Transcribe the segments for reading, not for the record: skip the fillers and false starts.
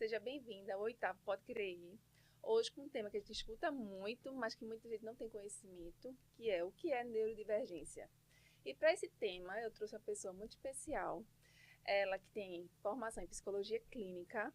seja bem-vinda ao 8º Pode Crer. Hoje com um tema que a gente escuta muito, mas que muita gente não tem conhecimento, que é o que é neurodivergência. E para esse tema eu trouxe uma pessoa muito especial, ela que tem formação em psicologia clínica,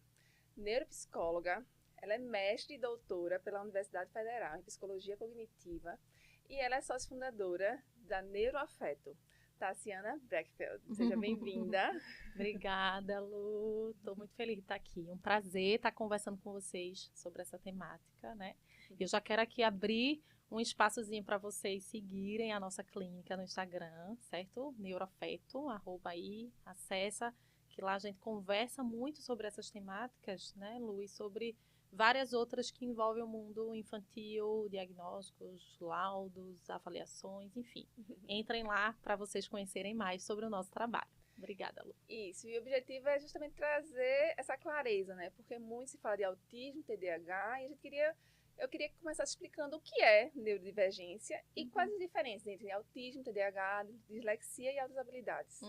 neuropsicóloga, ela é mestre e doutora pela Universidade Federal em psicologia cognitiva e ela é sócia fundadora da Neuroafeto. Tassiana Breckfeld, seja bem-vinda. Obrigada, Lu. Estou muito feliz de estar aqui. Um prazer estar conversando com vocês sobre essa temática, né? Eu já quero aqui abrir um espaçozinho para vocês seguirem a nossa clínica no Instagram, certo? Neuroafeto, @aí, acessa, que lá a gente conversa muito sobre essas temáticas, né, Lu? E sobre várias outras que envolvem o mundo infantil, diagnósticos, laudos, avaliações, enfim. Entrem lá para vocês conhecerem mais sobre o nosso trabalho. Obrigada, Lu. Isso, e o objetivo é justamente trazer essa clareza, né? Porque muito se fala de autismo, TDAH, e eu queria que começasse explicando o que é neurodivergência e quais as diferenças entre autismo, TDAH, dislexia e outras habilidades.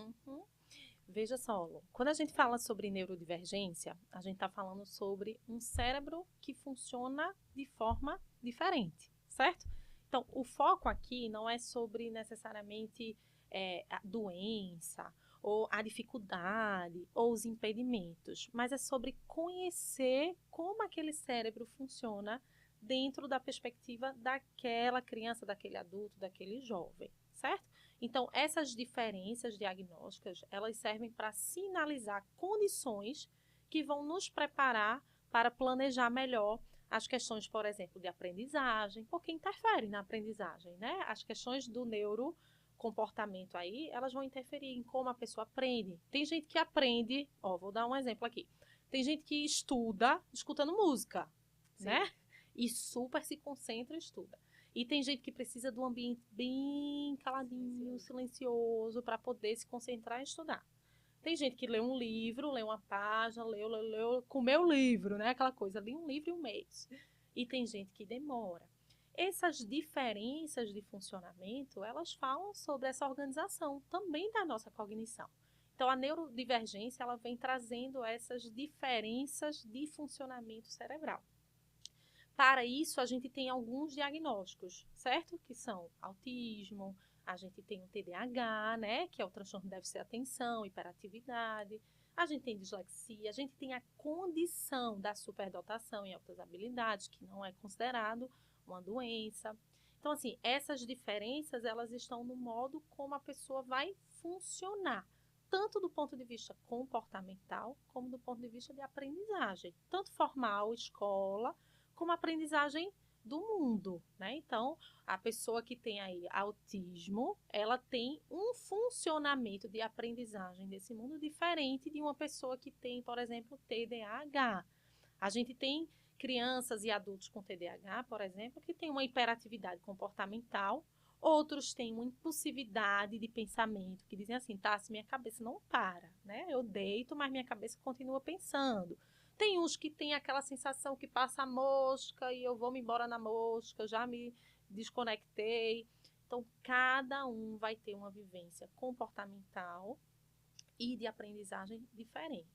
Veja só, Lu, quando a gente fala sobre neurodivergência, a gente está falando sobre um cérebro que funciona de forma diferente, certo? Então, o foco aqui não é sobre necessariamente a doença, ou a dificuldade, ou os impedimentos, mas é sobre conhecer como aquele cérebro funciona dentro da perspectiva daquela criança, daquele adulto, daquele jovem, certo? Então, essas diferenças diagnósticas, elas servem para sinalizar condições que vão nos preparar para planejar melhor as questões, por exemplo, de aprendizagem, porque interfere na aprendizagem, né? As questões do neurocomportamento aí, elas vão interferir em como a pessoa aprende. Tem gente que aprende, vou dar um exemplo aqui. Tem gente que estuda escutando música, Sim. né? E super se concentra e estuda. E tem gente que precisa de um ambiente bem caladinho, silencioso, para poder se concentrar e estudar. Tem gente que lê um livro, lê uma página, leu, comeu o livro, né? Aquela coisa, lê um livro em um mês. E tem gente que demora. Essas diferenças de funcionamento, elas falam sobre essa organização também da nossa cognição. Então, a neurodivergência, ela vem trazendo essas diferenças de funcionamento cerebral. Para isso, a gente tem alguns diagnósticos, certo? Que são autismo, a gente tem o TDAH, né? Que é o transtorno de déficit de atenção, hiperatividade. A gente tem dislexia, a gente tem a condição da superdotação em altas habilidades, que não é considerado uma doença. Então, assim, essas diferenças, elas estão no modo como a pessoa vai funcionar, tanto do ponto de vista comportamental, como do ponto de vista de aprendizagem, tanto formal, escola, como aprendizagem do mundo, né? Então, a pessoa que tem aí autismo, ela tem um funcionamento de aprendizagem desse mundo diferente de uma pessoa que tem, por exemplo, TDAH. A gente tem crianças e adultos com TDAH, por exemplo, que têm uma hiperatividade comportamental, outros têm uma impulsividade de pensamento, que dizem assim, tá, se minha cabeça não para, né? Eu deito, mas minha cabeça continua pensando. Tem uns que tem aquela sensação que passa a mosca e eu vou me embora na mosca, já me desconectei. Então, cada um vai ter uma vivência comportamental e de aprendizagem diferente.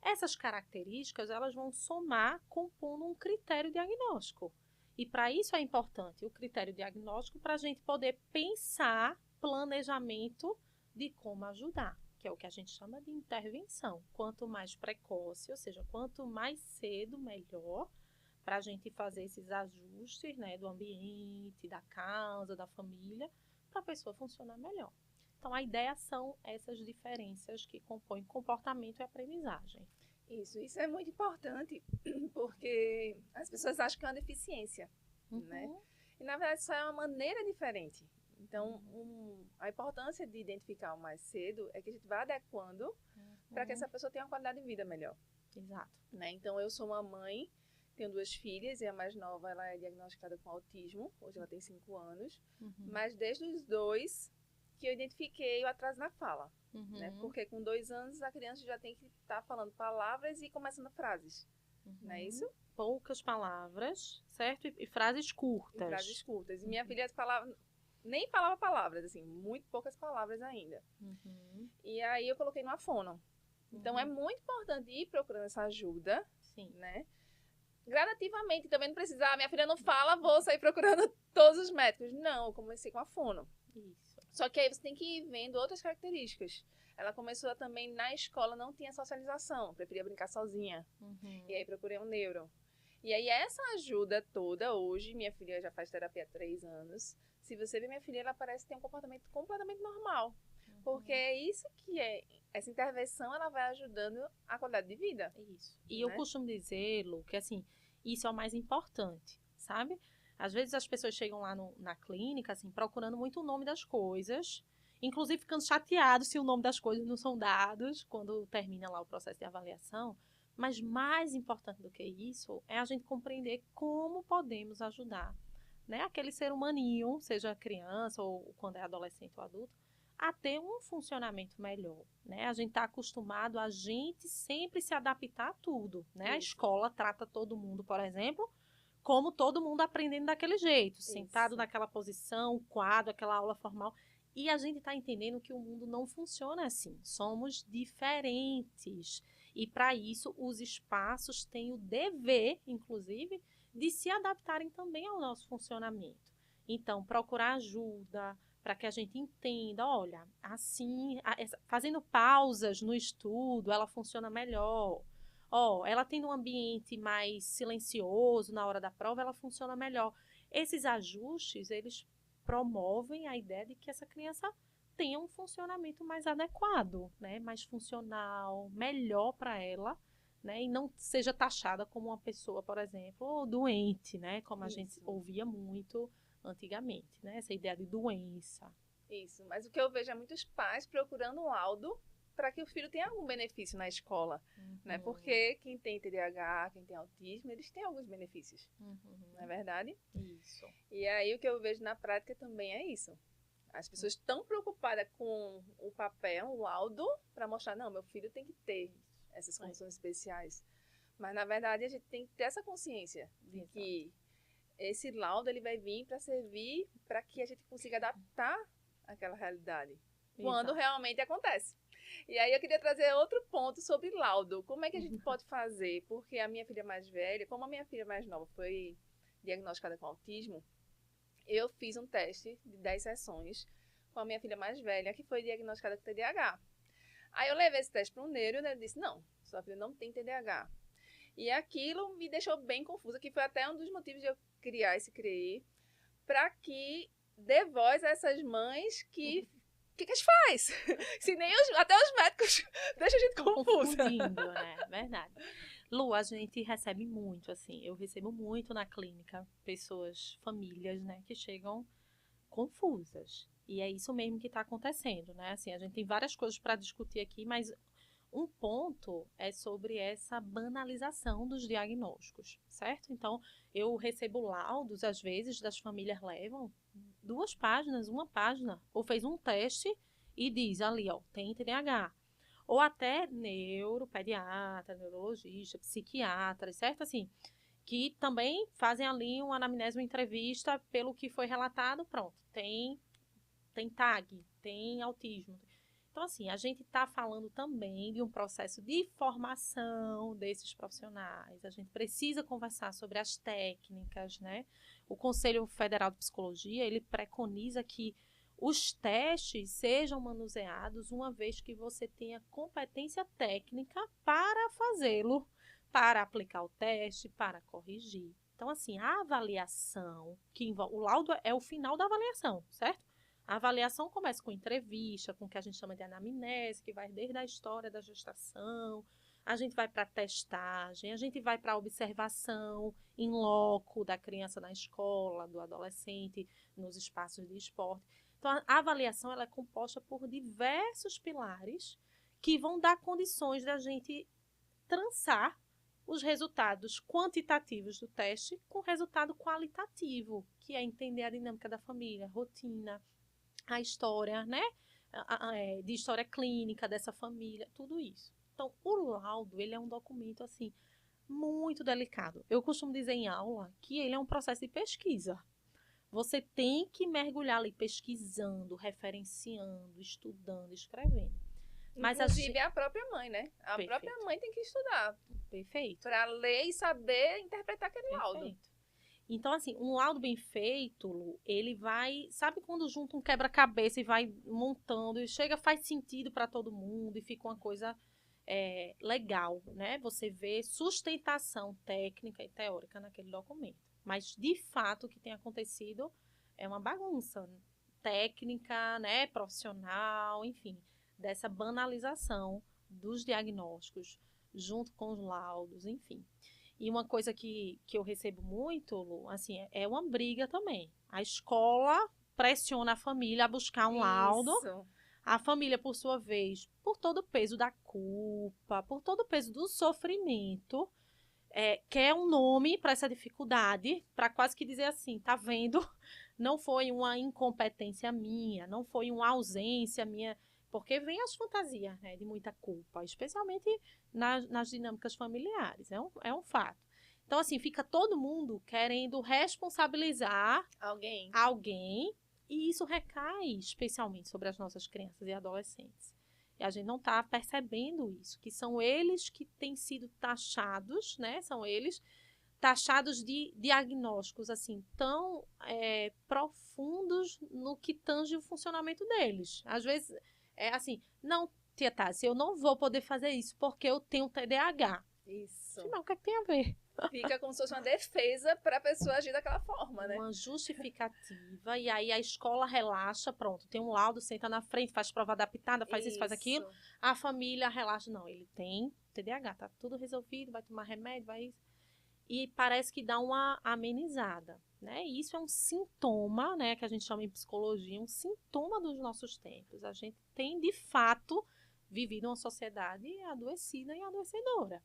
Essas características, elas vão somar compondo um critério diagnóstico. E para isso é importante o critério diagnóstico para a gente poder pensar planejamento de como ajudar, que é o que a gente chama de intervenção. Quanto mais precoce, ou seja, quanto mais cedo, melhor, para a gente fazer esses ajustes, né, do ambiente, da casa, da família, para a pessoa funcionar melhor. Então, a ideia são essas diferenças que compõem comportamento e aprendizagem. Isso é muito importante, porque as pessoas acham que é uma deficiência, né? E, na verdade, isso é uma maneira diferente. Então, a importância de identificar o mais cedo é que a gente vai adequando para que essa pessoa tenha uma qualidade de vida melhor. Exato. Né? Então, eu sou uma mãe, tenho 2 filhas, e a mais nova ela é diagnosticada com autismo, hoje ela tem 5 anos, mas desde os 2 que eu identifiquei o atraso na fala. Né? Porque com 2 anos a criança já tem que estar falando palavras e começando frases. Não é isso? Poucas palavras, certo? E frases curtas. E frases curtas. E minha filha nem falava palavras, assim, muito poucas palavras ainda. E aí eu coloquei no fono. Então, é muito importante ir procurando essa ajuda, Sim. né? Gradativamente, também não precisa, minha filha não fala, vou sair procurando todos os médicos. Não, eu comecei com a fono. Isso. Só que aí você tem que ir vendo outras características. Ela começou também na escola, não tinha socialização, preferia brincar sozinha. E aí procurei um neuro. E aí essa ajuda toda, hoje, minha filha já faz terapia há 3 anos. Se você ver minha filha, ela parece ter um comportamento completamente normal. Porque é isso que é. Essa intervenção, ela vai ajudando a qualidade de vida. Isso. E eu Né? costumo dizer, Lu, que assim, isso é o mais importante, sabe? Às vezes as pessoas chegam lá na clínica, assim, procurando muito o nome das coisas, inclusive ficando chateados se o nome das coisas não são dados quando termina lá o processo de avaliação. Mas mais importante do que isso é a gente compreender como podemos ajudar, né? Aquele ser humaninho, seja criança ou quando é adolescente ou adulto, a ter um funcionamento melhor, né? A gente está acostumado a gente sempre se adaptar a tudo, né? Isso. A escola trata todo mundo, por exemplo, como todo mundo aprendendo daquele jeito, sentado naquela posição, quadro, aquela aula formal. E a gente está entendendo que o mundo não funciona assim. Somos diferentes. E para isso, os espaços têm o dever, inclusive, de se adaptarem também ao nosso funcionamento. Então, procurar ajuda, para que a gente entenda, olha, assim, fazendo pausas no estudo, ela funciona melhor. Ela tendo um ambiente mais silencioso na hora da prova, ela funciona melhor. Esses ajustes, eles promovem a ideia de que essa criança tenha um funcionamento mais adequado, né? Mais funcional, melhor para ela, né? E não seja taxada como uma pessoa, por exemplo, doente, né? Como a gente ouvia muito antigamente, né? Essa ideia de doença. Isso, mas o que eu vejo é muitos pais procurando um laudo para que o filho tenha algum benefício na escola, né? Porque quem tem TDAH, quem tem autismo, eles têm alguns benefícios, não é verdade? Isso. E aí o que eu vejo na prática também é isso. As pessoas estão preocupadas com o papel, o laudo, para mostrar, não, meu filho tem que ter essas condições especiais. Mas, na verdade, a gente tem que ter essa consciência de que esse laudo ele vai vir para servir para que a gente consiga adaptar aquela realidade quando realmente acontece. E aí eu queria trazer outro ponto sobre laudo. Como é que a gente pode fazer? Porque a minha filha mais velha, como a minha filha mais nova foi diagnosticada com autismo, eu fiz um teste de 10 sessões com a minha filha mais velha, que foi diagnosticada com TDAH. Aí eu levei esse teste para um neuro e ele disse, não, sua filha não tem TDAH. E aquilo me deixou bem confusa, que foi até um dos motivos de eu criar esse CREE, para que dê voz a essas mães que... O que a gente faz? Se nem até os médicos deixam a gente confusa. Confundindo, né? Verdade. Lu, a gente recebe muito, assim, eu recebo muito na clínica pessoas, famílias, né, que chegam confusas. E é isso mesmo que está acontecendo, né? Assim, a gente tem várias coisas para discutir aqui, mas um ponto é sobre essa banalização dos diagnósticos, certo? Então, eu recebo laudos, às vezes, das famílias levam 2 páginas, 1 página, ou fez um teste e diz ali, ó, tem TDAH. Ou até neuropediatra, neurologista, psiquiatra, certo? Assim, que também fazem ali uma anamnese, uma entrevista pelo que foi relatado, pronto, tem TAG, tem autismo. Então, assim, a gente está falando também de um processo de formação desses profissionais. A gente precisa conversar sobre as técnicas, né? O Conselho Federal de Psicologia, ele preconiza que os testes sejam manuseados uma vez que você tenha competência técnica para fazê-lo, para aplicar o teste, para corrigir. Então, assim, a avaliação, que envolve, o laudo é o final da avaliação, certo? A avaliação começa com entrevista, com o que a gente chama de anamnese, que vai desde a história da gestação, a gente vai para a testagem, a gente vai para a observação in loco da criança na escola, do adolescente, nos espaços de esporte. Então, a avaliação ela é composta por diversos pilares que vão dar condições da gente trançar os resultados quantitativos do teste com o resultado qualitativo, que é entender a dinâmica da família, a rotina, a história, né? De história clínica dessa família, tudo isso. Então, o laudo, ele é um documento, assim, muito delicado. Eu costumo dizer em aula que ele é um processo de pesquisa. Você tem que mergulhar ali pesquisando, referenciando, estudando, escrevendo. Mas inclusive a própria mãe, né? A Perfeito. própria mãe tem que estudar Perfeito. para ler e saber interpretar aquele laudo. Perfeito. Então, assim, um laudo bem feito, Lu, ele vai... Sabe quando junta um quebra-cabeça e vai montando e chega, faz sentido para todo mundo e fica uma coisa legal, né? Você vê sustentação técnica e teórica naquele documento. Mas, de fato, o que tem acontecido é uma bagunça técnica, né? Profissional, enfim, dessa banalização dos diagnósticos junto com os laudos, enfim. E uma coisa que eu recebo muito, Lu, assim, é uma briga também. A escola pressiona a família a buscar um laudo. Isso. A família, por sua vez, por todo o peso da culpa, por todo o peso do sofrimento, quer um nome para essa dificuldade, para quase que dizer assim, tá vendo? Não foi uma incompetência minha, não foi uma ausência minha, porque vem as fantasias, né, de muita culpa, especialmente nas dinâmicas familiares, é um fato. Então, assim, fica todo mundo querendo responsabilizar alguém, e isso recai especialmente sobre as nossas crianças e adolescentes. E a gente não está percebendo isso, que são eles que têm sido taxados, né? São eles taxados de diagnósticos, assim, tão profundos no que tange o funcionamento deles. Às vezes, assim, não, tia Tassi, eu não vou poder fazer isso porque eu tenho TDAH. Isso. Não, o que é que tem a ver? Fica como se fosse uma defesa para a pessoa agir daquela forma, né? Uma justificativa, e aí a escola relaxa, pronto, tem um laudo, senta na frente, faz prova adaptada, faz isso, faz aquilo. A família relaxa, não, ele tem TDAH, tá tudo resolvido, vai tomar remédio, vai isso. E parece que dá uma amenizada, né? E isso é um sintoma, né, que a gente chama em psicologia, um sintoma dos nossos tempos. A gente tem, de fato, vivido uma sociedade adoecida e adoecedora.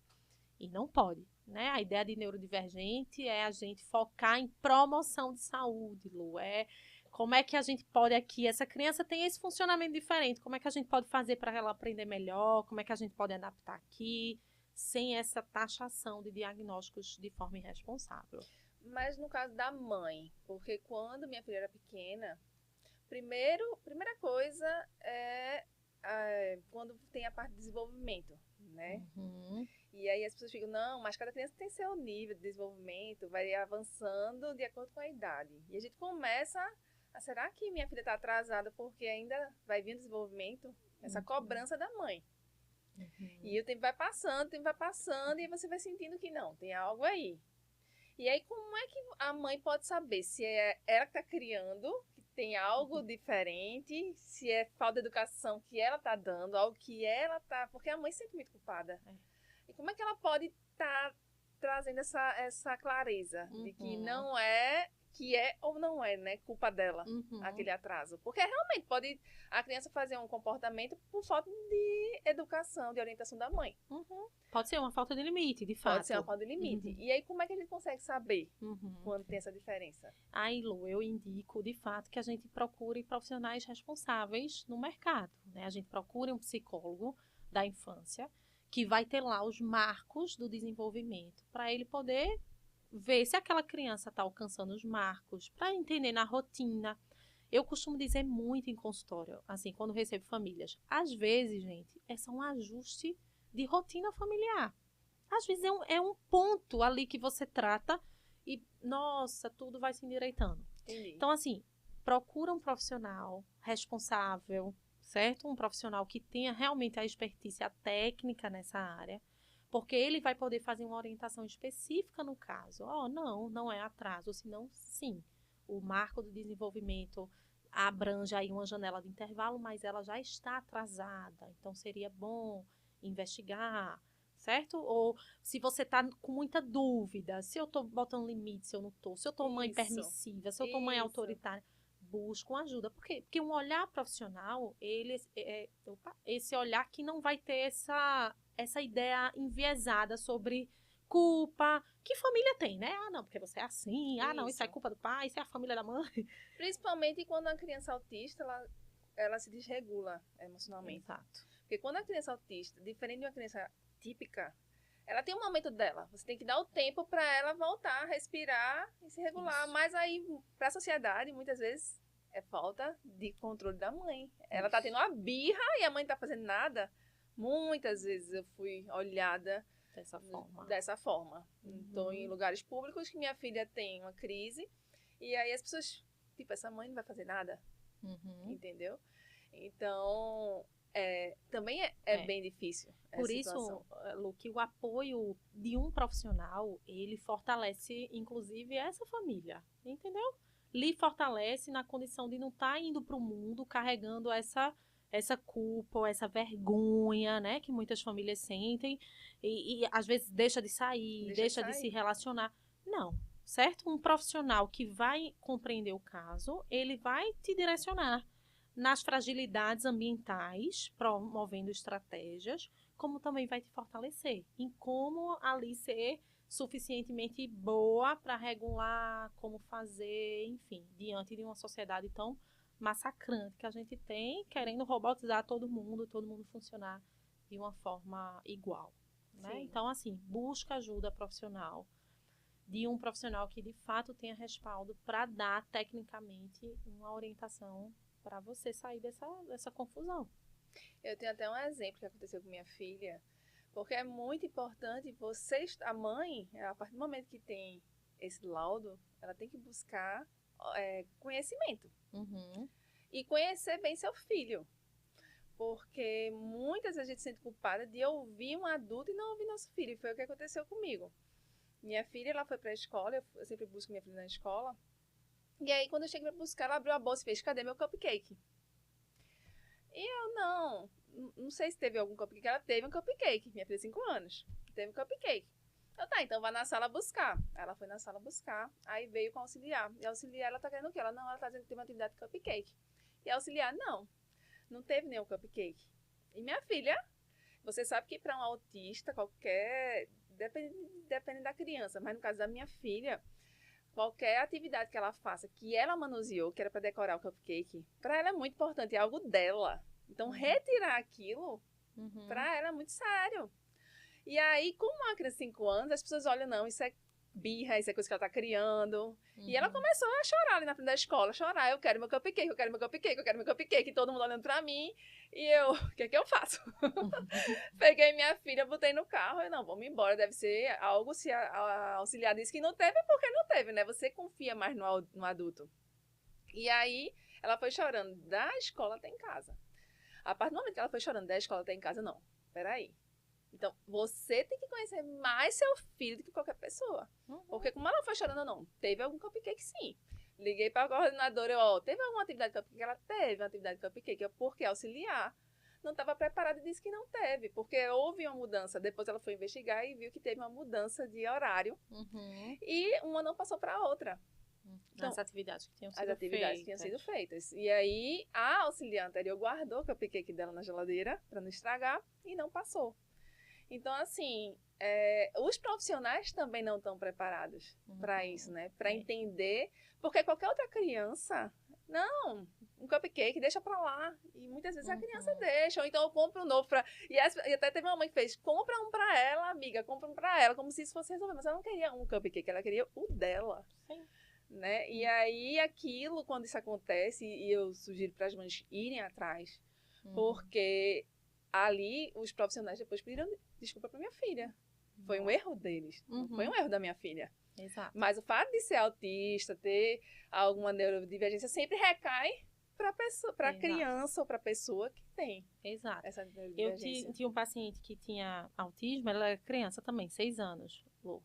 E não pode, né? A ideia de neurodivergente é a gente focar em promoção de saúde, Lu. Como é que a gente pode aqui, essa criança tem esse funcionamento diferente, como é que a gente pode fazer para ela aprender melhor, como é que a gente pode adaptar aqui, sem essa taxação de diagnósticos de forma irresponsável. Mas no caso da mãe, porque quando minha filha era pequena, primeira coisa é quando tem a parte de desenvolvimento, né? Uhum. E aí as pessoas ficam, não, mas cada criança tem seu nível de desenvolvimento, vai avançando de acordo com a idade. E a gente começa será que minha filha está atrasada porque ainda vai vir o desenvolvimento? Essa cobrança da mãe. Uhum. E o tempo vai passando, e você vai sentindo que não, tem algo aí. E aí, como é que a mãe pode saber se é ela que está criando, que tem algo diferente, se é falta de educação que ela está dando, algo que ela está... Porque a mãe se sente muito culpada. E como é que ela pode estar trazendo essa clareza de que não é... que é ou não é, né, culpa dela, aquele atraso. Porque realmente pode a criança fazer um comportamento por falta de educação, de orientação da mãe. Pode ser uma falta de limite, de fato. Pode ser uma falta de limite. E aí, como é que a gente consegue saber quando tem essa diferença? Aí, Lu, eu indico, de fato, que a gente procure profissionais responsáveis no mercado, né? A gente procure um psicólogo da infância que vai ter lá os marcos do desenvolvimento para ele poder ver se aquela criança está alcançando os marcos, para entender na rotina. Eu costumo dizer muito em consultório, assim, quando recebo famílias. Às vezes, gente, é só um ajuste de rotina familiar. Às vezes é um ponto ali que você trata e, nossa, tudo vai se endireitando. Entendi. Então, assim, procura um profissional responsável, certo? Um profissional que tenha realmente a expertise, a técnica nessa área, porque ele vai poder fazer uma orientação específica no caso. Não é atraso, senão sim. O marco do desenvolvimento abrange aí uma janela de intervalo, mas ela já está atrasada. Então, seria bom investigar, certo? Ou se você está com muita dúvida, se eu estou botando limite, se eu não estou, se eu estou mãe permissiva, se eu estou mãe autoritária, buscam ajuda. Por quê? Porque um olhar profissional, esse olhar que não vai ter essa ideia enviesada sobre culpa, que família tem, né? Não, porque você é assim. Não, isso é culpa do pai, isso é a família da mãe. Principalmente quando a criança autista, ela se desregula emocionalmente. Exato. Porque quando a criança autista, diferente de uma criança típica, ela tem um momento dela. Você tem que dar o tempo para ela voltar a respirar e se regular. Isso. Mas aí, para a sociedade, muitas vezes, é falta de controle da mãe. Ela tá tendo uma birra e a mãe não tá fazendo nada. Muitas vezes eu fui olhada dessa forma. Estou em lugares públicos que minha filha tem uma crise e aí as pessoas, tipo, essa mãe não vai fazer nada, entendeu? Então, também é bem difícil essa Por situação. isso, Lu, que o apoio de um profissional, ele fortalece, inclusive, essa família, entendeu? Lhe fortalece na condição de não estar indo para o mundo carregando essa culpa, ou essa vergonha, né, que muitas famílias sentem e às vezes deixa de sair, deixa de se relacionar. Não, certo? Um profissional que vai compreender o caso, ele vai te direcionar nas fragilidades ambientais, promovendo estratégias, como também vai te fortalecer em como ali ser suficientemente boa para regular, como fazer, enfim, diante de uma sociedade tão massacrante que a gente tem, querendo robotizar todo mundo funcionar de uma forma igual, né? Então, assim, busca ajuda profissional, de um profissional que de fato tenha respaldo para dar tecnicamente uma orientação para você sair dessa confusão. Eu tenho até um exemplo que aconteceu com minha filha, porque é muito importante a mãe, a partir do momento que tem esse laudo, ela tem que buscar conhecimento. E conhecer bem seu filho. Porque muitas vezes a gente se sente culpada de ouvir um adulto e não ouvir nosso filho. E foi o que aconteceu comigo. Minha filha, ela foi para a escola, eu sempre busco minha filha na escola. E aí, quando eu cheguei para buscar, ela abriu a bolsa e fez, cadê meu cupcake? E eu, não sei se teve algum cupcake. Ela teve um cupcake, minha filha, 5 anos. Teve um cupcake. Eu, tá, então vá na sala buscar. Ela foi na sala buscar, aí veio com a auxiliar. E a auxiliar, ela tá querendo o quê? Ela tá dizendo que teve uma atividade de cupcake. E a auxiliar, não teve nenhum cupcake. E minha filha, você sabe que para um autista, depende da criança, mas no caso da minha filha, qualquer atividade que ela faça, que ela manuseou, que era para decorar o cupcake, para ela é muito importante, é algo dela. Então, retirar aquilo, para ela é muito sério. E aí, como uma criança de 5 anos, as pessoas olham, não, isso é birra, isso é coisa que ela tá criando. E ela começou a chorar ali na frente da escola, eu quero meu cupcake, eu quero meu cupcake, eu quero meu cupcake, e todo mundo olhando pra mim. E eu, o que é que eu faço? Peguei minha filha, botei no carro, e não, vamos embora, deve ser algo, se a auxiliar disse que não teve, porque não teve, né? Você confia mais no adulto. E aí, ela foi chorando da escola até em casa. A partir do momento que ela foi chorando da escola até em casa, não, peraí. Então, você tem que conhecer mais seu filho do que qualquer pessoa. Porque como ela foi chorando, não, teve algum cupcake sim. Liguei para a coordenadora, teve alguma atividade de cupcake? Ela teve uma atividade de cupcake, porque auxiliar não estava preparada e disse que não teve, porque houve uma mudança. Depois ela foi investigar e viu que teve uma mudança de horário. E uma não passou para a outra. Então, as atividades que tinham sido feitas. E aí, a auxiliar anterior guardou o cupcake dela na geladeira para não estragar e não passou. Então, assim, os profissionais também não estão preparados para isso, né? Para entender, porque qualquer outra criança, não, um cupcake, deixa para lá. E muitas vezes a criança deixa, ou então eu compro um novo e até teve uma mãe que fez, compra um para ela, amiga, compra um para ela, como se isso fosse resolver. Mas ela não queria um cupcake, ela queria o dela. Sim. Né? E aí, aquilo, quando isso acontece, e eu sugiro para as mães irem atrás, porque ali os profissionais depois pediram desculpa para minha filha. Foi um erro deles, não foi um erro da minha filha. Exato. Mas o fato de ser autista, ter alguma neurodivergência, sempre recai para a criança ou para a pessoa que tem. Exato. Essa neurodivergência. Eu tinha um paciente que tinha autismo, ela era criança também, 6 anos, Lu.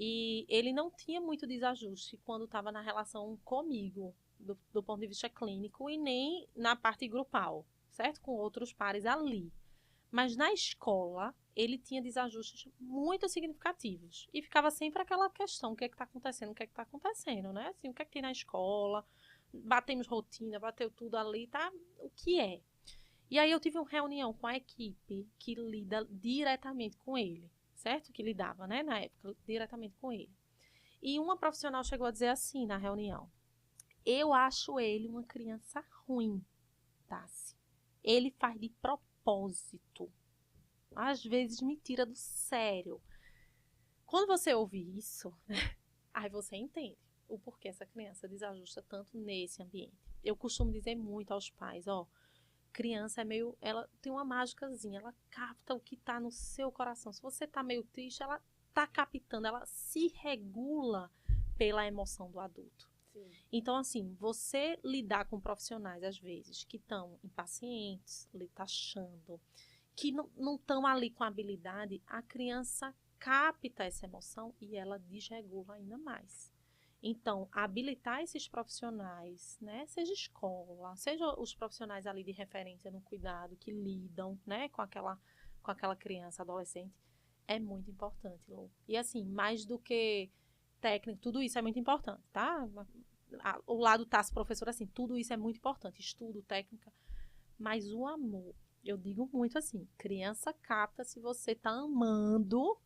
E ele não tinha muito desajuste quando estava na relação comigo, do ponto de vista clínico, e nem na parte grupal, certo? Com outros pares ali. Mas na escola, ele tinha desajustes muito significativos. E ficava sempre aquela questão, o que é que está acontecendo, né? Assim, o que é que tem na escola? Batemos rotina, bateu tudo ali, tá? O que é? E aí eu tive uma reunião com a equipe que lida diretamente com ele, certo? Que lidava, né, na época, diretamente com ele. E uma profissional chegou a dizer assim na reunião: eu acho ele uma criança ruim, Tassi. Ele faz de propósito. Às vezes me tira do sério. Quando você ouve isso, aí você entende o porquê essa criança desajusta tanto nesse ambiente. eu costumo dizer muito aos pais, ó, criança ela tem uma mágicazinha, ela capta o que tá no seu coração. Se você tá meio triste, ela tá captando, ela se regula pela emoção do adulto. Sim. Então, assim, você lidar com profissionais, às vezes, que estão impacientes, lhe taxando, que não estão ali com habilidade, a criança capta essa emoção e ela desregula ainda mais. Então, habilitar esses profissionais, né, seja escola, seja os profissionais ali de referência no cuidado, que lidam, né, com aquela criança, adolescente, é muito importante, Lu. E assim, mais do que técnico, tudo isso é muito importante, tá? O lado Tassi, professor, assim, tudo isso é muito importante, estudo, técnica, mas o amor, eu digo muito assim, criança capta se você tá amando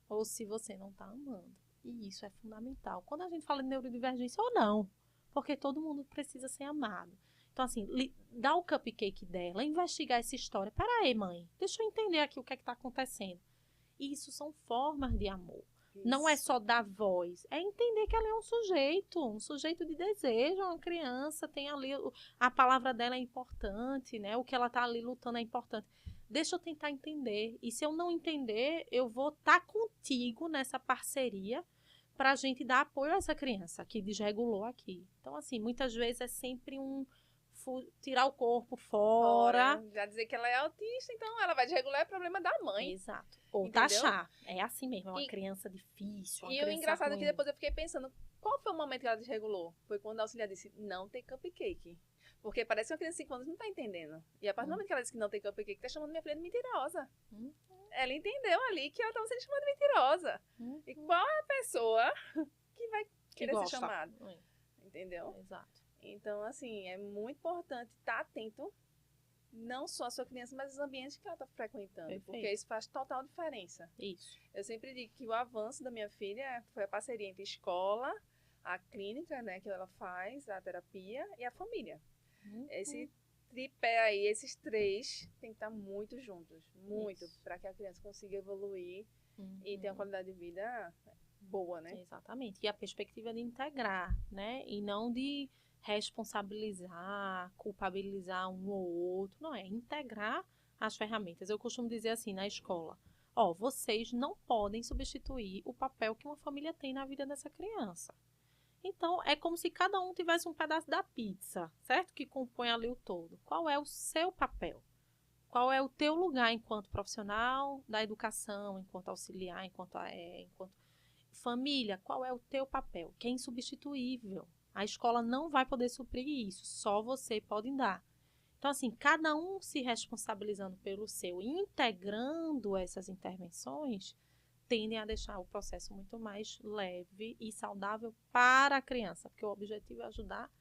ou se você não tá amando. E isso é fundamental. Quando a gente fala de neurodivergência ou não, porque todo mundo precisa ser amado. Então, assim, dá o cupcake dela, investigar essa história. Peraí, mãe, deixa eu entender aqui o que é que tá acontecendo. Isso são formas de amor. Isso. Não é só dar voz, é entender que ela é um sujeito de desejo, uma criança, tem ali, a palavra dela é importante, né? O que ela tá ali lutando é importante. Deixa eu tentar entender. E se eu não entender, eu vou estar contigo nessa parceria para a gente dar apoio a essa criança que desregulou aqui. Então, assim, muitas vezes é sempre tirar o corpo fora. Já dizer que ela é autista, então ela vai desregular, é problema da mãe. Exato. Ou entendeu? taxar. É assim mesmo, é uma criança difícil, uma e criança o engraçado ruim. é que depois eu fiquei pensando, qual foi o momento que ela desregulou? Foi quando a auxiliar disse, não tem cupcake. Porque parece uma criança de 5 anos não tá entendendo. E a partir do momento que ela disse que não tem cupcake, tá chamando minha filha de mentirosa. Ela entendeu ali que ela estava sendo chamada de mentirosa. E qual é a pessoa que vai querer ser chamada? Entendeu? Exato. Então, assim, é muito importante estar atento, não só a sua criança, mas os ambientes que ela está frequentando. Perfeito. Porque isso faz total diferença. Isso. Eu sempre digo que o avanço da minha filha foi a parceria entre a escola, a clínica, né, que ela faz, a terapia e a família. Esse tripé aí, esses três, tem que estar muito juntos. Muito, para que a criança consiga evoluir e ter uma qualidade de vida boa, né? Exatamente. E a perspectiva de integrar, né? E não de responsabilizar, culpabilizar um ou outro. Não, é integrar as ferramentas. Eu costumo dizer assim na escola, ó, vocês não podem substituir o papel que uma família tem na vida dessa criança. Então, é como se cada um tivesse um pedaço da pizza, certo? Que compõe ali o todo. Qual é o seu papel? Qual é o teu lugar enquanto profissional da educação, enquanto auxiliar, enquanto família? Qual é o teu papel? Que é insubstituível. A escola não vai poder suprir isso, só você pode dar. Então, assim, cada um se responsabilizando pelo seu, integrando essas intervenções, tendem a deixar o processo muito mais leve e saudável para a criança, porque o objetivo é ajudar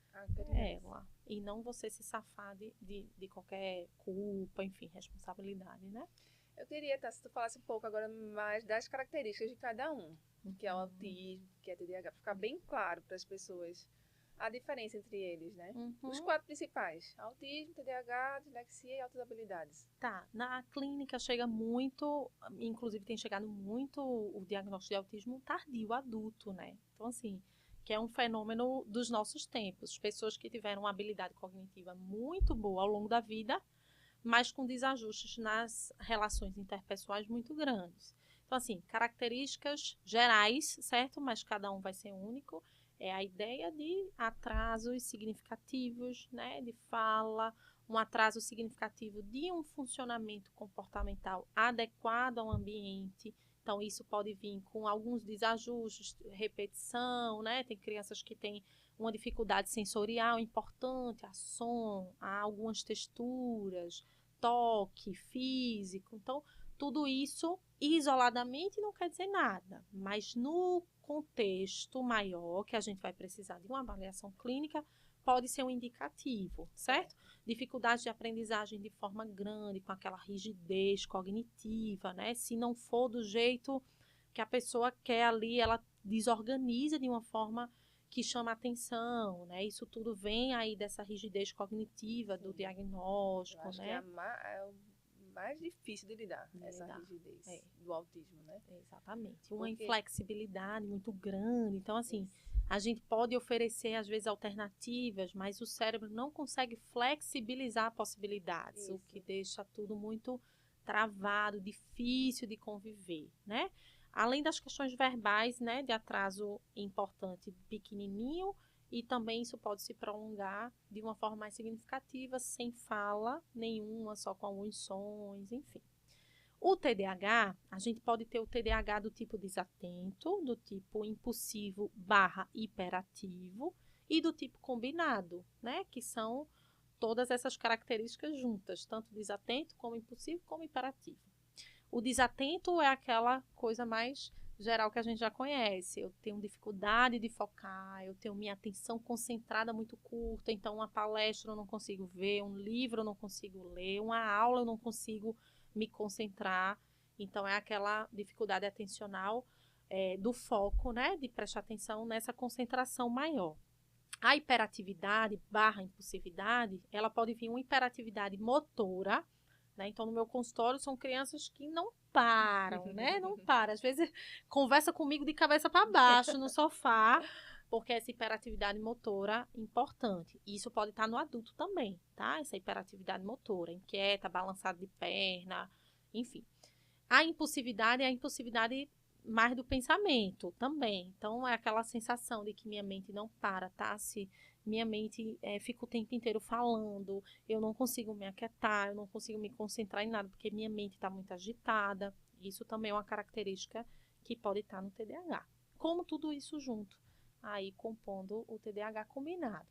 ela e não você se safar de qualquer culpa, enfim, responsabilidade, né? Eu queria, se tu falasse um pouco agora mais das características de cada um, que é o autismo, que é TDAH, para ficar bem claro para as pessoas a diferença entre eles, né? Os 4 principais: autismo, TDAH, dislexia e altas habilidades. Tá, na clínica chega muito, inclusive tem chegado muito o diagnóstico de autismo tardio, adulto, né? Então, assim, que é um fenômeno dos nossos tempos. Pessoas que tiveram uma habilidade cognitiva muito boa ao longo da vida, mas com desajustes nas relações interpessoais muito grandes. Então, assim, características gerais, certo? Mas cada um vai ser único. É a ideia de atrasos significativos, né, de fala, um atraso significativo de um funcionamento comportamental adequado ao ambiente. Então, isso pode vir com alguns desajustes, repetição, né? Tem crianças que têm uma dificuldade sensorial importante, a som, a algumas texturas, toque, físico. Então, tudo isso isoladamente não quer dizer nada, mas no contexto maior, que a gente vai precisar de uma avaliação clínica, pode ser um indicativo, certo? Dificuldade de aprendizagem de forma grande, com aquela rigidez cognitiva, né? Se não for do jeito que a pessoa quer ali, ela desorganiza de uma forma que chama atenção, né? Isso tudo vem aí dessa rigidez cognitiva do diagnóstico, Eu acho né? que é mais difícil de lidar, essa lidar. rigidez do autismo, né? Exatamente. Uma Porque- inflexibilidade muito grande. Então, assim, a gente pode oferecer, às vezes, alternativas, mas o cérebro não consegue flexibilizar possibilidades, o Isso. que deixa tudo muito travado, difícil de conviver, né? Além das questões verbais, né, de atraso importante pequenininho, e também isso pode se prolongar de uma forma mais significativa, sem fala nenhuma, só com alguns sons, enfim. O TDAH, a gente pode ter o TDAH do tipo desatento, do tipo impulsivo / hiperativo e do tipo combinado, né? Que são todas essas características juntas, tanto desatento como impulsivo como hiperativo. O desatento é aquela coisa mais geral que a gente já conhece. Eu tenho dificuldade de focar, eu tenho minha atenção concentrada muito curta, então uma palestra eu não consigo ver, um livro eu não consigo ler, uma aula eu não consigo me concentrar. Então é aquela dificuldade atencional do foco, né? De prestar atenção nessa concentração maior. A hiperatividade / impulsividade, ela pode vir uma hiperatividade motora, né? Então, no meu consultório, são crianças que não param, né? Não param. Às vezes, conversa comigo de cabeça para baixo no sofá, porque essa hiperatividade motora é importante. E isso pode estar no adulto também, tá? Essa hiperatividade motora, inquieta, balançada de perna, enfim. A impulsividade é a impulsividade mais do pensamento também. Então, é aquela sensação de que minha mente não para, tá? Se minha mente fica o tempo inteiro falando, eu não consigo me aquietar, eu não consigo me concentrar em nada, porque minha mente está muito agitada. Isso também é uma característica que pode estar no TDAH. Como tudo isso junto, aí compondo o TDAH combinado.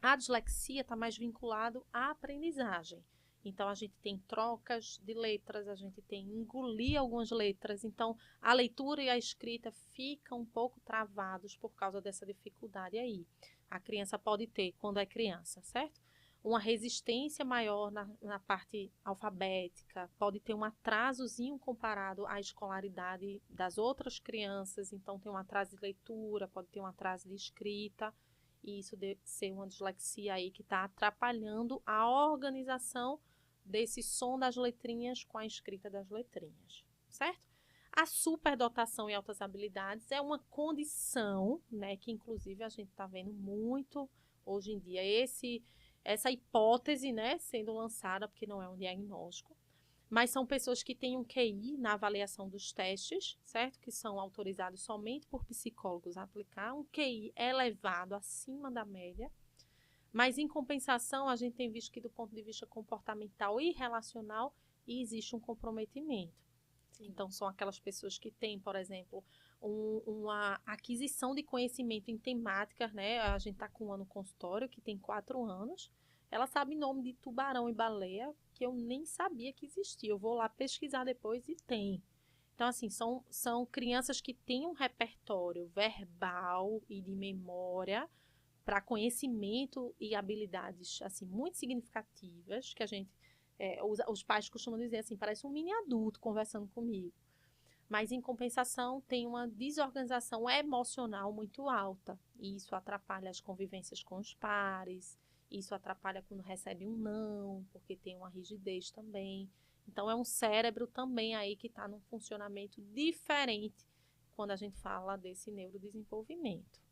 A dislexia está mais vinculado à aprendizagem. Então, a gente tem trocas de letras, a gente tem engolir algumas letras. Então, a leitura e a escrita ficam um pouco travados por causa dessa dificuldade aí. A criança pode ter, quando é criança, certo? Uma resistência maior na parte alfabética, pode ter um atrasozinho comparado à escolaridade das outras crianças. Então, tem um atraso de leitura, pode ter um atraso de escrita. E isso deve ser uma dislexia aí que está atrapalhando a organização desse som das letrinhas com a escrita das letrinhas, certo? A superdotação e altas habilidades é uma condição, né, que inclusive a gente está vendo muito hoje em dia, essa hipótese, né, sendo lançada, porque não é um diagnóstico, mas são pessoas que têm um QI na avaliação dos testes, certo? Que são autorizados somente por psicólogos a aplicar, um QI elevado acima da média, mas em compensação a gente tem visto que do ponto de vista comportamental e relacional existe um comprometimento. Sim. Então são aquelas pessoas que têm, por exemplo, uma aquisição de conhecimento em temáticas, né? A gente está com um ano consultório que tem 4 anos, ela sabe nome de tubarão e baleia que eu nem sabia que existia. Eu vou lá pesquisar depois e tem. Então, assim, são crianças que têm um repertório verbal e de memória para conhecimento e habilidades, assim, muito significativas, que a gente, os pais costumam dizer assim, parece um mini adulto conversando comigo. Mas, em compensação, tem uma desorganização emocional muito alta. E isso atrapalha as convivências com os pares, isso atrapalha quando recebe um não, porque tem uma rigidez também. Então, é um cérebro também aí que está num funcionamento diferente quando a gente fala desse neurodesenvolvimento.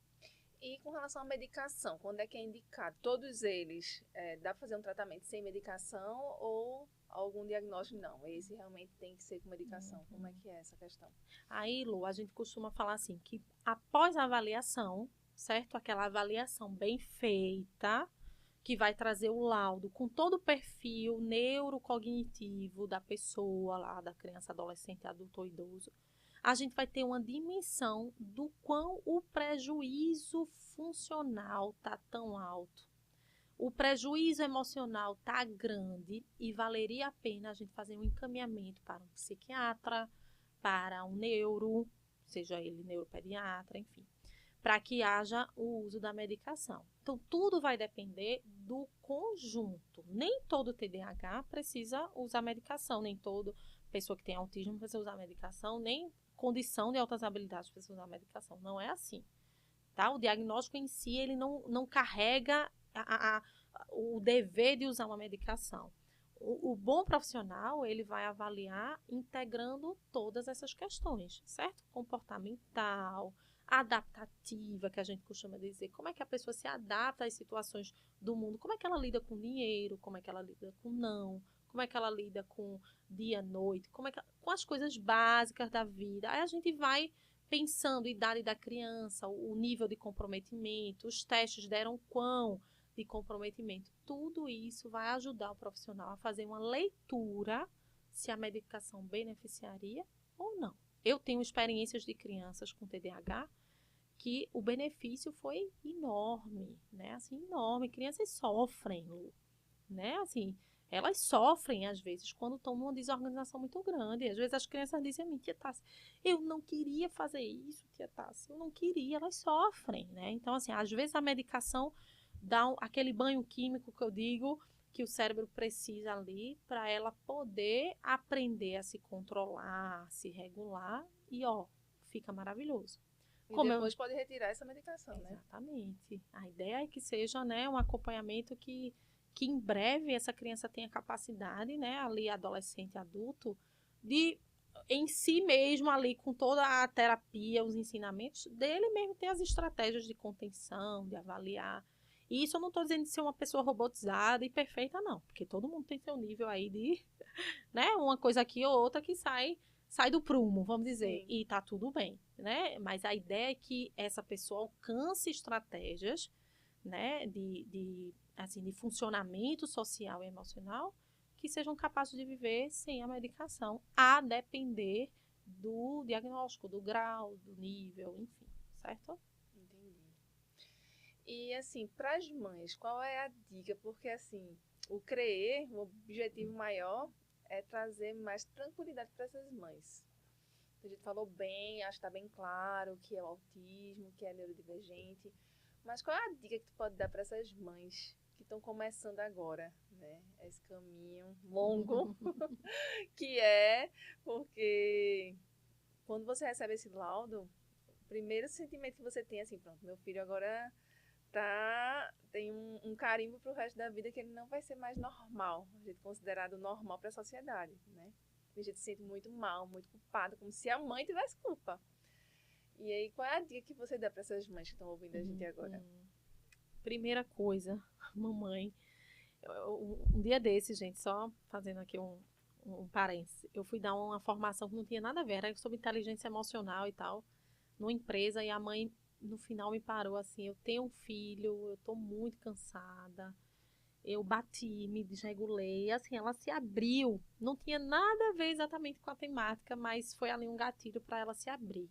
E com relação à medicação, quando é que é indicado? Todos eles, dá para fazer um tratamento sem medicação ou algum diagnóstico? Não, esse realmente tem que ser com medicação. Uhum. Como é que é essa questão? Aí, Lu, a gente costuma falar assim, que após a avaliação, certo? Aquela avaliação bem feita, que vai trazer o laudo com todo o perfil neurocognitivo da pessoa lá, da criança, adolescente, adulto ou idoso, a gente vai ter uma dimensão do quão o prejuízo funcional está tão alto. O prejuízo emocional está grande e valeria a pena a gente fazer um encaminhamento para um psiquiatra, para um neuro, seja ele neuropediatra, enfim, para que haja o uso da medicação. Então, tudo vai depender do conjunto. Nem todo TDAH precisa usar medicação, nem toda pessoa que tem autismo precisa usar medicação, nem condição de altas habilidades precisa usar medicação. Não é assim, tá? O diagnóstico em si, ele não carrega o dever de usar uma medicação. O bom profissional, ele vai avaliar integrando todas essas questões, certo? Comportamental, adaptativa, que a gente costuma dizer. Como é que a pessoa se adapta às situações do mundo? Como é que ela lida com dinheiro? Como é que ela lida com não? Como é que ela lida com dia, noite? Com as coisas básicas da vida? Aí a gente vai pensando, idade da criança, o nível de comprometimento, os testes deram quão de comprometimento. Tudo isso vai ajudar o profissional a fazer uma leitura se a medicação beneficiaria ou não. Eu tenho experiências de crianças com TDAH que o benefício foi enorme, né? Assim, enorme. Crianças sofrem, né? Assim, elas sofrem, às vezes, quando estão numa desorganização muito grande. Às vezes as crianças dizem a mim, tia Tassi, eu não queria fazer isso, tia Tassi, eu não queria, elas sofrem, né? Então, assim, às vezes a medicação dá aquele banho químico que eu digo que o cérebro precisa ali para ela poder aprender a se controlar, a se regular e, ó, fica maravilhoso. E depois pode retirar essa medicação, né? Exatamente. A ideia é que seja, né, um acompanhamento que em breve essa criança tenha capacidade, né, ali adolescente, adulto, de em si mesmo ali com toda a terapia, os ensinamentos dele mesmo ter as estratégias de contenção, de avaliar. E isso eu não estou dizendo de ser uma pessoa robotizada e perfeita, não, porque todo mundo tem seu nível aí de, né, uma coisa aqui ou outra que sai do prumo, vamos dizer, Sim. e tá tudo bem, né? Mas a ideia é que essa pessoa alcance estratégias, né, assim, de funcionamento social e emocional que sejam capazes de viver sem a medicação, a depender do diagnóstico, do grau, do nível, enfim, certo? Entendi. E assim, para as mães, qual é a dica? Porque assim, o CREE, o objetivo maior é trazer mais tranquilidade para essas mães. A gente falou bem, acho que está bem claro o que é o autismo, o que é neurodivergente. Mas qual é a dica que tu pode dar para essas mães que estão começando agora, né? Esse caminho longo que é, porque quando você recebe esse laudo, o primeiro sentimento que você tem é assim, pronto, meu filho agora tem um carimbo pro resto da vida que ele não vai ser mais normal, a gente considerado normal para a sociedade, né? A gente se sente muito mal, muito culpado, como se a mãe tivesse culpa. E aí, qual é a dica que você dá para essas mães que estão ouvindo a gente agora? Primeira coisa, mamãe, um dia desse, gente, só fazendo aqui um parênteses, eu fui dar uma formação que não tinha nada a ver, era sobre inteligência emocional e tal, numa empresa, e a mãe, no final, me parou assim, eu tenho um filho, eu tô muito cansada, eu bati, me desregulei, assim, ela se abriu, não tinha nada a ver exatamente com a temática, mas foi ali um gatilho para ela se abrir.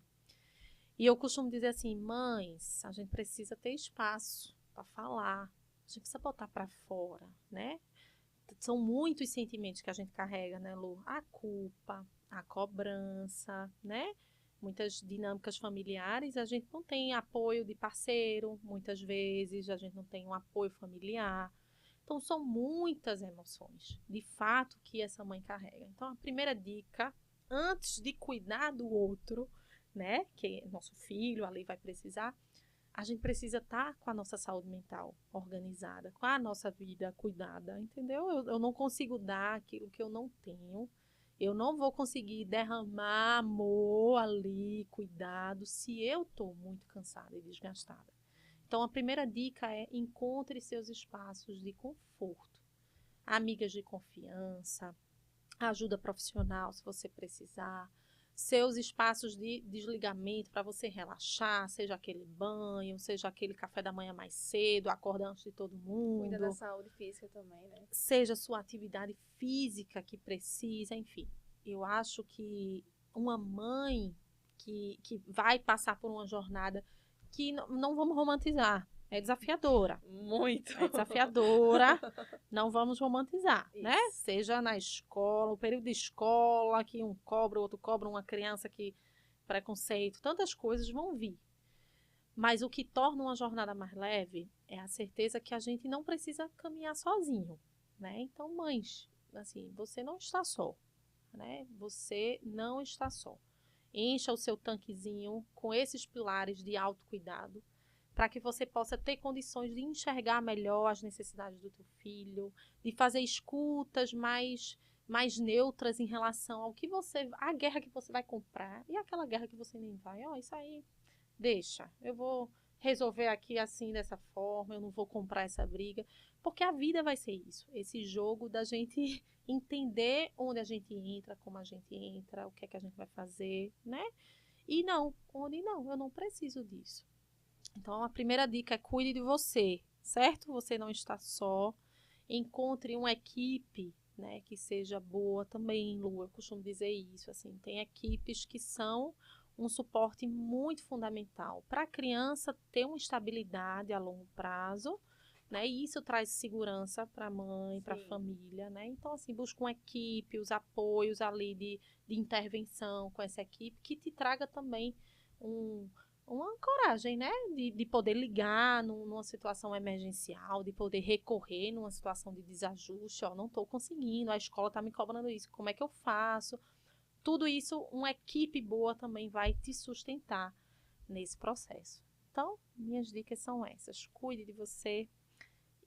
E eu costumo dizer assim, mães, a gente precisa ter espaço para falar, a gente precisa botar para fora, né? São muitos sentimentos que a gente carrega, né, Lu? A culpa, a cobrança, né? Muitas dinâmicas familiares, a gente não tem apoio de parceiro, muitas vezes a gente não tem um apoio familiar. Então, são muitas emoções, de fato, que essa mãe carrega. Então, a primeira dica, antes de cuidar do outro, né, que nosso filho ali vai precisar, a gente precisa estar com a nossa saúde mental organizada, com a nossa vida cuidada, entendeu? Eu não consigo dar aquilo que eu não tenho, eu não vou conseguir derramar amor ali, cuidado, se eu estou muito cansada e desgastada. Então, a primeira dica é encontre seus espaços de conforto. Amigas de confiança, ajuda profissional se você precisar, seus espaços de desligamento para você relaxar, seja aquele banho, seja aquele café da manhã mais cedo, acorda antes de todo mundo. Cuida da saúde física também, né? Seja sua atividade física que precisa, enfim. Eu acho que uma mãe que vai passar por uma jornada que não vamos romantizar, é desafiadora. Muito. É desafiadora, não vamos romantizar, Isso. né? Seja na escola, o período de escola, que um cobra, o outro cobra, uma criança que preconceito, tantas coisas vão vir. Mas o que torna uma jornada mais leve é a certeza que a gente não precisa caminhar sozinho, né? Então, mães, assim, você não está só, né? Você não está só. Encha o seu tanquezinho com esses pilares de autocuidado. para que você possa ter condições de enxergar melhor as necessidades do teu filho, de fazer escutas mais neutras em relação ao que a guerra que você vai comprar e aquela guerra que você nem vai. Isso aí, deixa, eu vou resolver aqui assim, dessa forma, eu não vou comprar essa briga, porque a vida vai ser isso, esse jogo da gente entender onde a gente entra, como a gente entra, o que é que a gente vai fazer, né? E não, eu não preciso disso. Então, a primeira dica é cuide de você, certo? Você não está só. Encontre uma equipe, né, que seja boa também, Lu. Eu costumo dizer isso, assim, tem equipes que são um suporte muito fundamental para a criança ter uma estabilidade a longo prazo, né? E isso traz segurança para a mãe, para a família, né? Então, assim, busca uma equipe, os apoios ali de intervenção com essa equipe que te traga também uma coragem, né? De poder ligar numa situação emergencial, de poder recorrer numa situação de desajuste. Não estou conseguindo, a escola está me cobrando isso, como é que eu faço? Tudo isso, uma equipe boa também vai te sustentar nesse processo. Então, minhas dicas são essas. Cuide de você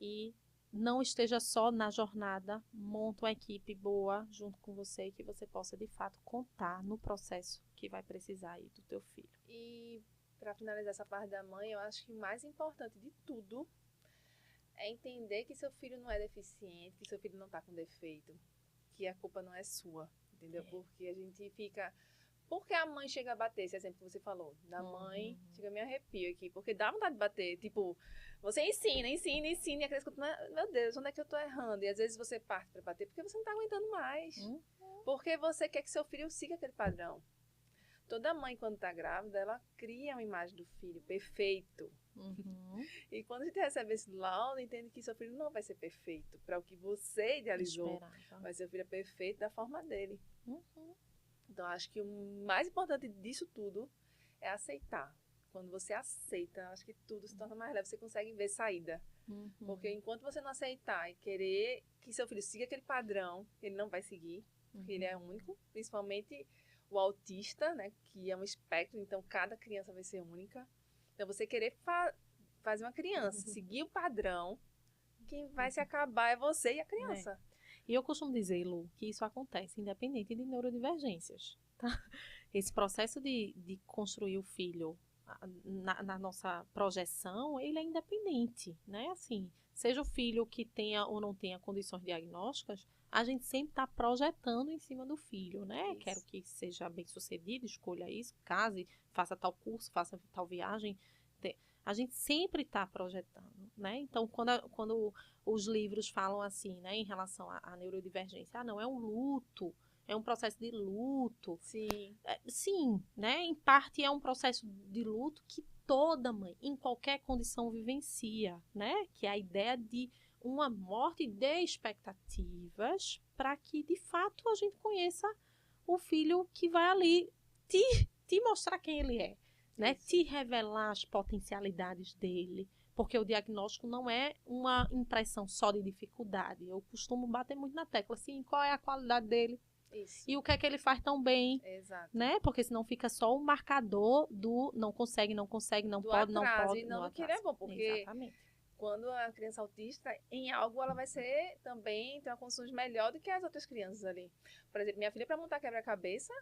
e não esteja só na jornada. Monta uma equipe boa junto com você que você possa, de fato, contar no processo que vai precisar aí do teu filho. E, para finalizar essa parte da mãe, eu acho que o mais importante de tudo é entender que seu filho não é deficiente, que seu filho não está com defeito, que a culpa não é sua. Entendeu? Porque a gente fica... Porque a mãe chega a bater, esse exemplo que você falou, da mãe, chega a me arrepio aqui, porque dá vontade de bater, tipo, você ensina, e a criança continua, meu Deus, onde é que eu tô errando? E às vezes você parte para bater porque você não tá aguentando mais, porque você quer que seu filho siga aquele padrão. Toda mãe, quando tá grávida, ela cria uma imagem do filho perfeito. E quando a gente recebe esse laudo, entende que seu filho não vai ser perfeito para o que você idealizou, mas seu filho é perfeito da forma dele. Então, acho que o mais importante disso tudo é aceitar. Quando você aceita, acho que tudo se torna mais leve, você consegue ver saída. Porque enquanto você não aceitar e querer que seu filho siga aquele padrão, ele não vai seguir, porque ele é único, principalmente o autista, né, que é um espectro, então cada criança vai ser única. Então, você querer fazer uma criança seguir o padrão, quem vai se acabar é você e a criança. E eu costumo dizer, Lu, que isso acontece independente de neurodivergências, tá? Esse processo de construir o filho na nossa projeção, ele é independente, né? Assim, seja o filho que tenha ou não tenha condições diagnósticas, a gente sempre está projetando em cima do filho, né? Isso. Quero que seja bem sucedido, escolha isso, case, faça tal curso, faça tal viagem. A gente sempre está projetando, né? Então, quando os livros falam assim, né, em relação à neurodivergência, não, é um luto, é um processo de luto. Sim. Sim, né? Em parte é um processo de luto que toda mãe, em qualquer condição, vivencia, né? Que é a ideia de uma morte de expectativas para que, de fato, a gente conheça o filho que vai ali te mostrar quem ele é. Né, te revelar as potencialidades dele, porque o diagnóstico não é uma impressão só de dificuldade. Eu costumo bater muito na tecla, assim, qual é a qualidade dele e o que é que ele faz tão bem, né? Porque senão fica só o marcador do não consegue, não pode, não pode. E não do que ele é bom, porque quando a criança autista, em algo ela vai ser também, tem uma condições melhor do que as outras crianças ali. Por exemplo, minha filha, para montar quebra-cabeça,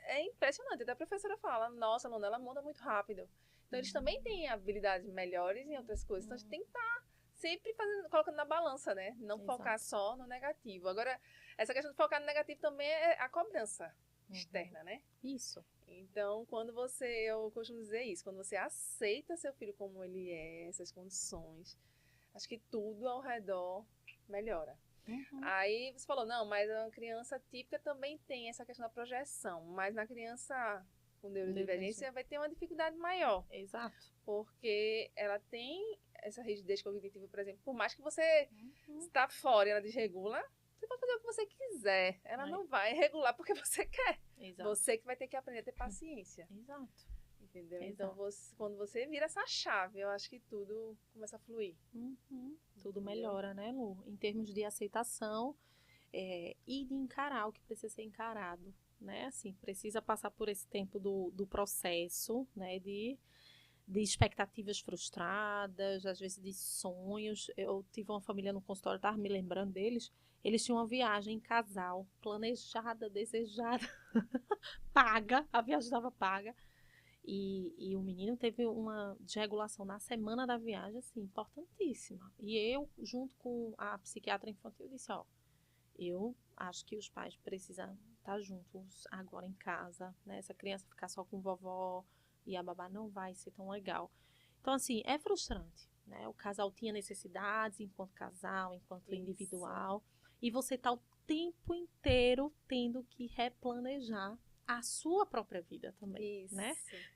é impressionante. Até a professora fala, nossa, Luna, ela monta muito rápido. Então, eles também têm habilidades melhores em outras coisas. Então, a gente tem que estar sempre colocando na balança, né? Não focar só no negativo. Agora, essa questão de focar no negativo também é a cobrança externa, né? Isso. Então, eu costumo dizer isso, quando você aceita seu filho como ele é, essas condições, acho que tudo ao redor melhora. Aí você falou, não, mas a criança típica também tem essa questão da projeção, mas na criança com neurodivergência vai ter uma dificuldade maior. Exato. Porque ela tem essa rigidez cognitiva, por exemplo, por mais que você está fora e ela desregula, você pode fazer o que você quiser, ela não vai regular porque você quer. Exato. Você que vai ter que aprender a ter paciência. Exato. Entendeu? Então, quando você vira essa chave, eu acho que tudo começa a fluir. Tudo melhora, né, Lu? Em termos de aceitação e de encarar o que precisa ser encarado, né? Assim, precisa passar por esse tempo do processo, né, de de expectativas frustradas, às vezes de sonhos. Eu tive uma família no consultório, estava me lembrando deles. Eles tinham uma viagem em casal, planejada, desejada, paga, a viagem estava paga. E o menino teve uma desregulação na semana da viagem, assim, importantíssima. E eu, junto com a psiquiatra infantil, disse, ó, eu acho que os pais precisam estar juntos agora em casa, né? Essa criança ficar só com vovó e a babá não vai ser tão legal. Então, assim, é frustrante, né? O casal tinha necessidades enquanto casal, enquanto individual, e você tá o tempo inteiro tendo que replanejar a sua própria vida também, né?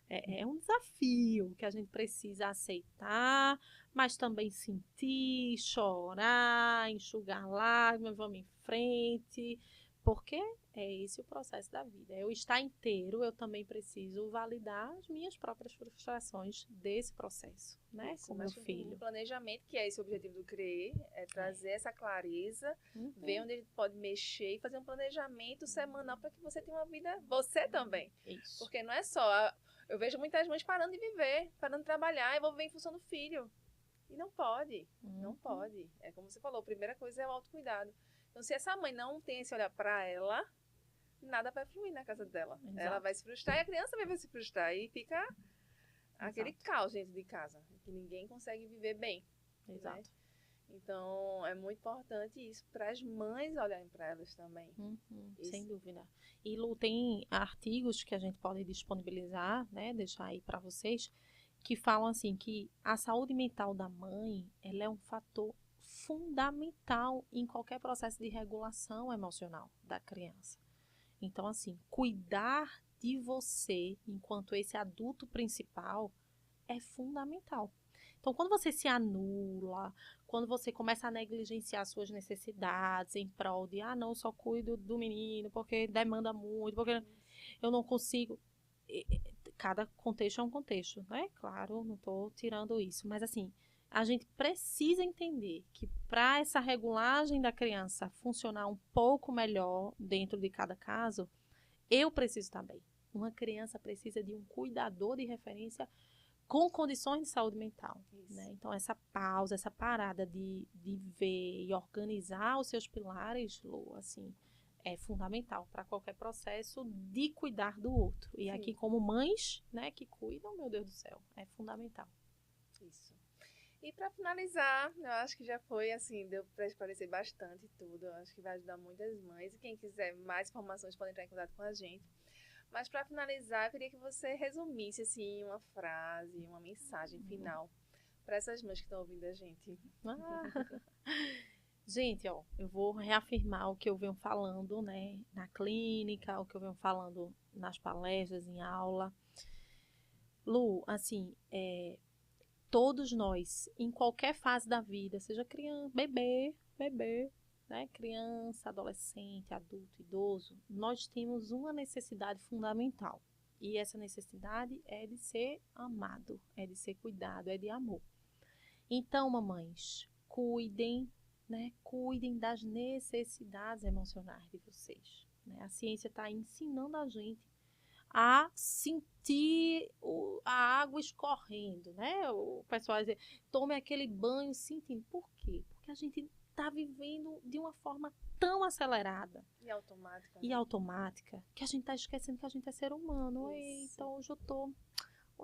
É um desafio que a gente precisa aceitar, mas também sentir, chorar, enxugar lágrimas, vamos em frente, porque é esse o processo da vida. Eu estar inteiro, eu também preciso validar as minhas próprias frustrações desse processo, né? Isso, com meu filho. O planejamento, que é esse o objetivo do CREE, é trazer essa clareza, ver onde ele pode mexer e fazer um planejamento semanal para que você tenha uma vida, você também. Isso. Porque não é só, eu vejo muitas mães parando de viver, parando de trabalhar e vou viver em função do filho. E não pode, não pode. É como você falou, a primeira coisa é o autocuidado. Então, se essa mãe não tem esse olhar para ela, nada vai fluir na casa dela. Exato. Ela vai se frustrar e a criança também vai se frustrar. E fica aquele caos dentro de casa, que ninguém consegue viver bem. Exato. Né? Então, é muito importante isso para as mães olharem para elas também. Sem dúvida. E, Lu, tem artigos que a gente pode disponibilizar, né, deixar aí para vocês, que falam assim que a saúde mental da mãe, ela é um fator fundamental em qualquer processo de regulação emocional da criança. Então, assim, cuidar de você enquanto esse adulto principal é fundamental. Então, quando você se anula, quando você começa a negligenciar suas necessidades em prol de, não, eu só cuido do menino porque demanda muito, porque eu não consigo. Cada contexto é um contexto, né? Claro, não estou tirando isso, mas assim, a gente precisa entender que para essa regulagem da criança funcionar um pouco melhor dentro de cada caso, eu preciso também. Uma criança precisa de um cuidador de referência com condições de saúde mental. Né? Então, essa pausa, essa parada de ver e organizar os seus pilares, Lu, assim, é fundamental para qualquer processo de cuidar do outro. E aqui, como mães, né, que cuidam, meu Deus do céu, é fundamental. Isso. E para finalizar, eu acho que já foi assim, deu para esclarecer bastante tudo. Eu acho que vai ajudar muitas mães. E quem quiser mais informações pode entrar em contato com a gente. Mas para finalizar, eu queria que você resumisse assim uma frase, uma mensagem final para essas mães que estão ouvindo a gente. Gente, ó, eu vou reafirmar o que eu venho falando, né, na clínica, o que eu venho falando nas palestras, em aula. Lu, assim, todos nós, em qualquer fase da vida, seja criança, bebê, né, criança, adolescente, adulto, idoso, nós temos uma necessidade fundamental. E essa necessidade é de ser amado, é de ser cuidado, é de amor. Então, mamães, cuidem, né, cuidem das necessidades emocionais de vocês. Né? A ciência está ensinando a gente a sentir a água escorrendo, né? O pessoal diz, tome aquele banho sentindo. Por quê? Porque a gente está vivendo de uma forma tão acelerada e automática que a gente está esquecendo que a gente é ser humano. Então, hoje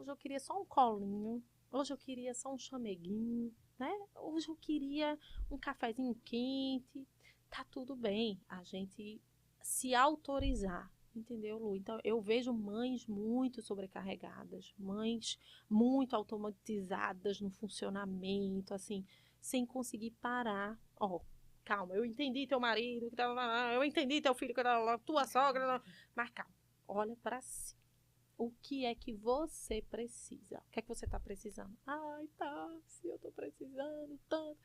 eu queria só um colinho, hoje eu queria só um chameguinho, né? Hoje eu queria um cafezinho quente. Tá tudo bem a gente se autorizar. Entendeu, Lu? Então, eu vejo mães muito sobrecarregadas, mães muito automatizadas no funcionamento, assim, sem conseguir parar. Calma, eu entendi teu marido, eu entendi teu filho, tua sogra, mas calma, olha para si. O que é que você precisa? O que é que você tá precisando? Se eu tô precisando tanto.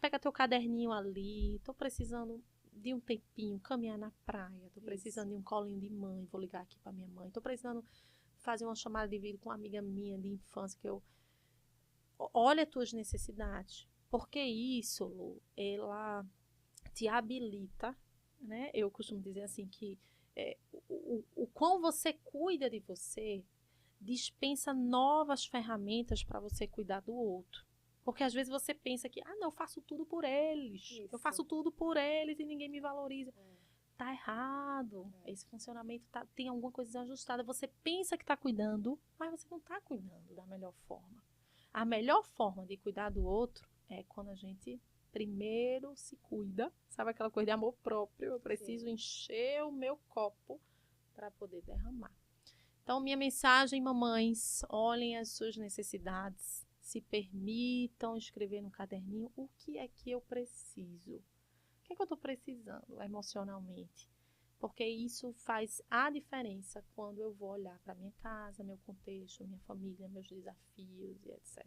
Pega teu caderninho ali, tô precisando de um tempinho, caminhar na praia, tô precisando de um colinho de mãe, vou ligar aqui pra minha mãe, tô precisando fazer uma chamada de vídeo com uma amiga minha de infância, olha as tuas necessidades, porque isso, Lu, ela te habilita, né? Eu costumo dizer assim que o quão você cuida de você dispensa novas ferramentas para você cuidar do outro. Porque às vezes você pensa que, não, eu faço tudo por eles. Isso. Eu faço tudo por eles e ninguém me valoriza. Tá errado. Esse funcionamento tem alguma coisa desajustada. Você pensa que tá cuidando, mas você não tá cuidando da melhor forma. A melhor forma de cuidar do outro é quando a gente primeiro se cuida. Sabe aquela coisa de amor próprio? Eu preciso encher o meu copo para poder derramar. Então, minha mensagem, mamães, olhem as suas necessidades, se permitam escrever no caderninho o que é que eu preciso. O que é que eu estou precisando emocionalmente? Porque isso faz a diferença quando eu vou olhar para minha casa, meu contexto, minha família, meus desafios e etc.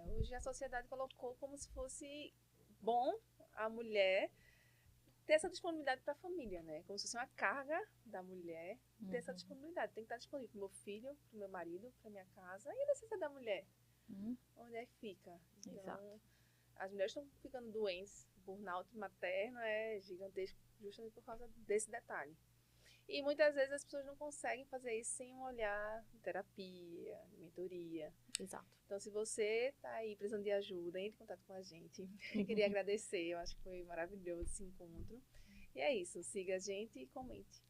Hoje a sociedade colocou como se fosse bom a mulher ter essa disponibilidade para a família, né? Como se fosse uma carga da mulher ter essa disponibilidade. Tem que estar disponível para o meu filho, para o meu marido, para minha casa. E a necessidade da mulher? Onde é que fica? Então, exato. As mulheres estão ficando doentes. O burnout materno é gigantesco justamente por causa desse detalhe. E muitas vezes as pessoas não conseguem fazer isso sem um olhar de terapia, de mentoria. Exato. Então, se você está aí precisando de ajuda, entre em contato com a gente. Eu queria agradecer, eu acho que foi maravilhoso esse encontro. E é isso, siga a gente e comente.